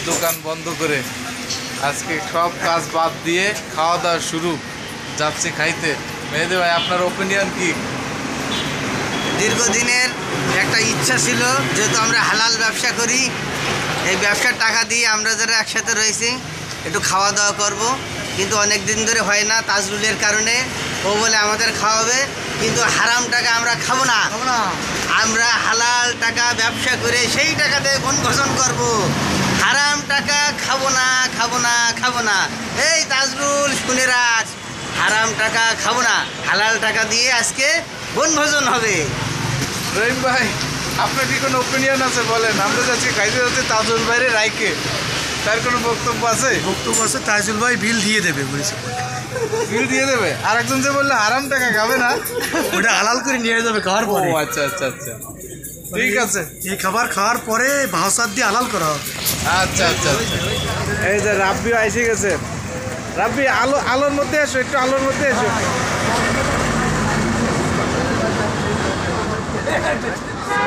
দোকান বন্ধ করে আজকে সব কাজ বাদ দিয়ে খাওয়া দাওয়া শুরু, যাচ্ছি খাইতে। মেহেদি ভাই, আপনার ওপিনিয়ন কি? দীর্ঘদিনের একটা ইচ্ছা ছিল, যেহেতু আমরা হালাল ব্যবসা করি, এই ব্যবসার টাকা দিয়ে আমরা যারা একসাথে রয়েছি একটু খাওয়া দাওয়া করব, কিন্তু অনেক দিন ধরে হয় না তাজরুলের কারণে। ও বলে আমাদের খাওয়াবে, কিন্তু হারাম টাকা আমরা খাবো না। আমরা হালাল টাকা ব্যবসা করে সেই টাকাতে বনভোজন করব। হারাম টাকা খাবো না, খাবো না, খাবো না। এই তাজরুল শুনে রাখ, হারাম টাকা খাবো না, হালাল টাকা দিয়ে আজকে বনভোজন হবে। রহিম ভাই, আপনার কি কোনো ওপিনিয়ন আছে বলেন? আমরা যাচ্ছি খাইতে যাচ্ছি তাজুল ভাইয়ের রাইকে, তার কোনো বক্তব্য আছে? বক্তব্য আছে, তাজুল ভাই বিল দিয়ে দেবে বলেছে। বিল দিয়ে দেবে? আর একজন যে বললো হারাম টাকা খাবে না, ওটা হালাল করে নিয়ে যাবে খাওয়ার পরে। ও আচ্ছা আচ্ছা আচ্ছা, ঠিক আছে। এই খাবার খাওয়ার পরে ভাষার দিয়ে হালাল করা হবে। আচ্ছা আচ্ছা আচ্ছা। এই যে রাব্বিও এসে গেছে। রাব্বি, আলোর মধ্যে এসো, একটু আলোর মধ্যে এসো।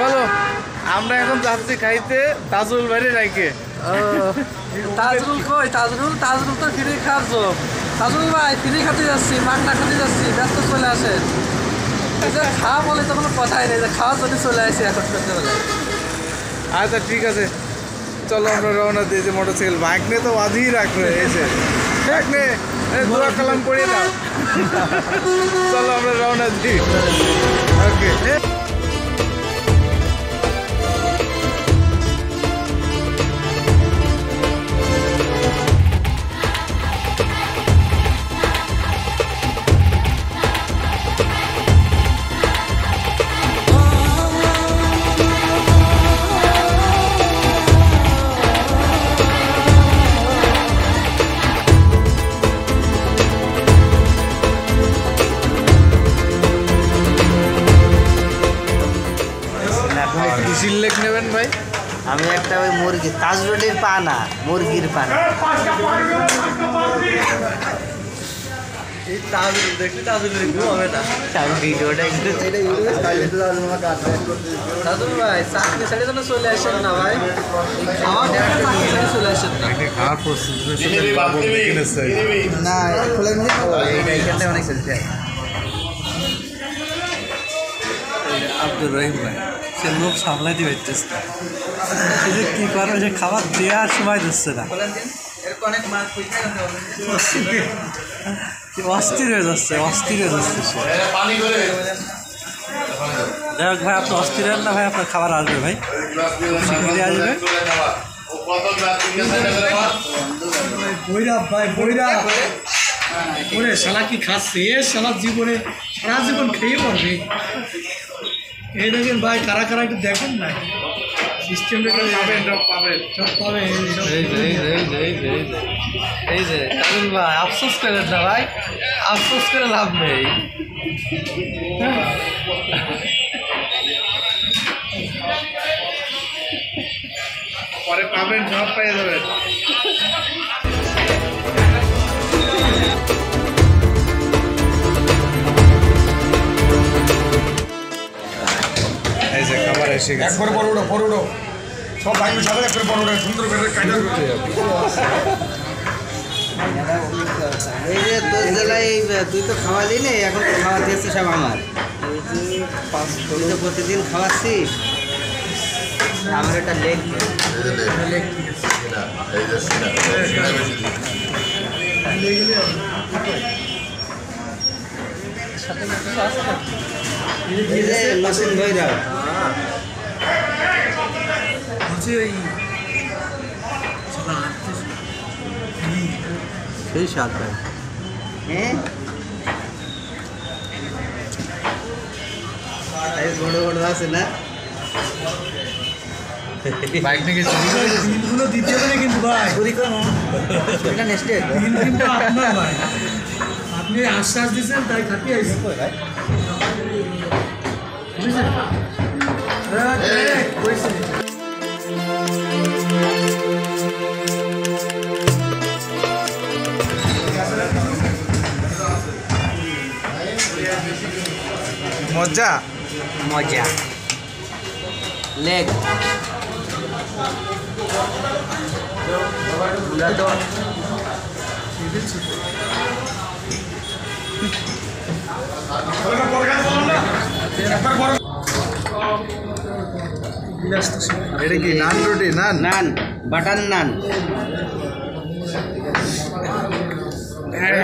বলো, আমরা এখন যাচ্ছি খাইতে তাজুল ভাইয়ের রাইকে। তাজরুল কই? তাজরুল তো ফ্রি খাওয়ার জন্য। তাজরুল ভাই, ফ্রি খাতে যাচ্ছি, মাগনা খাতে যাচ্ছি, ব্যস্ত চলে আসেন। খাওয়া বলে তো কোনো কথাই নেই, খাওয়ার জন্য চলে আসি এখন সন্ধ্যেবেলায়। আচ্ছা ঠিক আছে, চলো আমরা রওনা দিয়েছি। মোটরসাইকেল বাইক নিয়ে তো বাঁধিয়ে রাখবে, এসে বাইক নিয়ে দোয়া কালাম পড়িয়ে দাও। চলো আমরা রওনা দিই। ওকে। কিসির লেগ নেবেন ভাই? আমি একটা ওই মুরগি, তাজরুলের পা না, মুরগির পা না। এই তাজরুল দেখলি, তাজরুলের ঘুম হবে না। ভিডিওটা তাজরুল ভাই, চাকরি ছেড়ে যেন চলে আসেন না ভাই, আমার চাকরি ছেড়ে চলে আসেন না। খাওয়ার প্রস্তুতি না, অনেক চলছে। আব্দুর রহিম ভাই, সে লোক সামলাইতে পারতেছে না। সে যে কী করবে, সে খাবার দেওয়ার সময় দিচ্ছে না, অস্থির হয়ে যাচ্ছে, অস্থির হয়ে যাচ্ছে সে। যাই হোক ভাই, আপনি অস্থির হন না ভাই, আপনার খাবার আসবে ভাই, শিগগিরই আসবে। বৈরাব ভাই, বৈরাব ওরে শালা কি খাচ্ছে, এ শালা জীবনে সারা জীবন খেয়ে পড়বে। এই দেখেন ভাই, কারা কারা একটু দেখেন না, সিস্টেমটা পাবেন, সব পাবেন, সব পাবেন। এই যে তাজুল ভাই, আফসোস করেন না ভাই, আফসোস করে লাভ নেই। পরে পাবেন, সব পেয়ে যাবেন। এই যে খাবার এসে গেছে। একবার বড় উঠো সব ভাই সাথে একবার বড় উঠো, সুন্দর করে কাটা করতে হবে। এই যে তোর জেলায় তুই তো খাওয়ালি নে, এখন তো খাওয়া দিয়েছে সব আমার। তুই তো প্রতিদিন খাওয়াচ্ছিস, আমার একটা লেগ নতুন বইরা সেই স্বাদ ভাই। হ্যাঁ, বড় বড় আছে না, বাইক নিয়ে বিলগুলো দিতে হবে না কিন্তু ভাই, এটা নেক্সটে বিল কিন্তু আপনার ভাই, আপনি আশ্বাস দিচ্ছেন তাই খাটি আইসি ভাই। মজা লেগ এটা কি নান রুটি? নান নান, বাটার নান।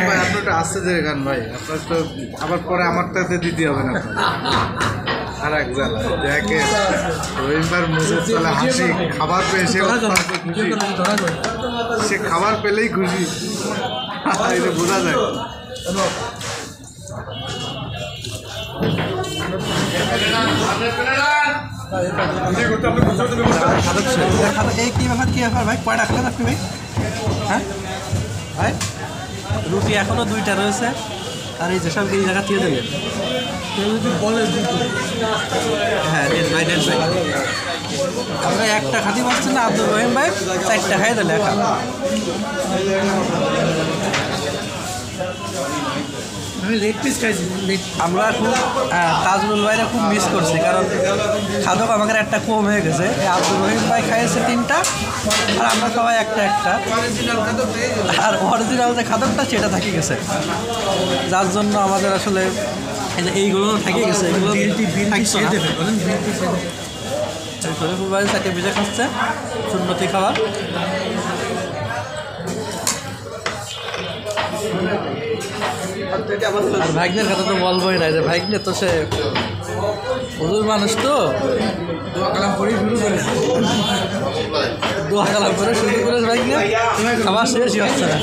ভাই আপনার তো আসছে যে গান ভাই, আপনার তো আবার পরে আমারটাতে দিতে হবে না। আর এক জ্বালা দেখে রবিবার মুখের তলা হাসি, খাবার পেয়ে সে খুশি, সে খাবার পেলেই খুশি, এটা বোঝা যায়। এই কী ব্যাপার ভাই, কয়টা খেলেন আপনি ভাই? হ্যাঁ ভাই, রুটি এখনও 2টা রয়েছে, আর এই যেসব এই জায়গা দিয়ে দেবেন। হ্যাঁ দেন ভাই, দেন ভাই। আমরা একটা খাতি পাচ্ছি না, আব্দুল রহিম ভাই 4টা খাই দিলে একা। আমি লেগ পিস খাইছি। আমরা খুব তাজরুল ভাইরা খুব মিস করছি, কারণ খাদক আমাদের একটা কম হয়ে গেছে। আব্দুল রহিম ভাই খাইয়েছে 3টা, আর আমরা সবাই একটা, আর অরিজিনাল যে খাদকটা সেটা থাকি গেছে, যার জন্য আমাদের আসলে এইগুলো থাকি গেছে। এগুলো শরীফুল ভাই 4টে পিজা খাচ্ছে, সুন্নতি খাবার। আর ভাগ্নের কথা তো বলবোই না, যে ভাগ্নে তো সে হুজুর মানুষ, তো দোয়া কালাম করে শুরু করে ভাগ্নে খাবার শেষই হচ্ছে না।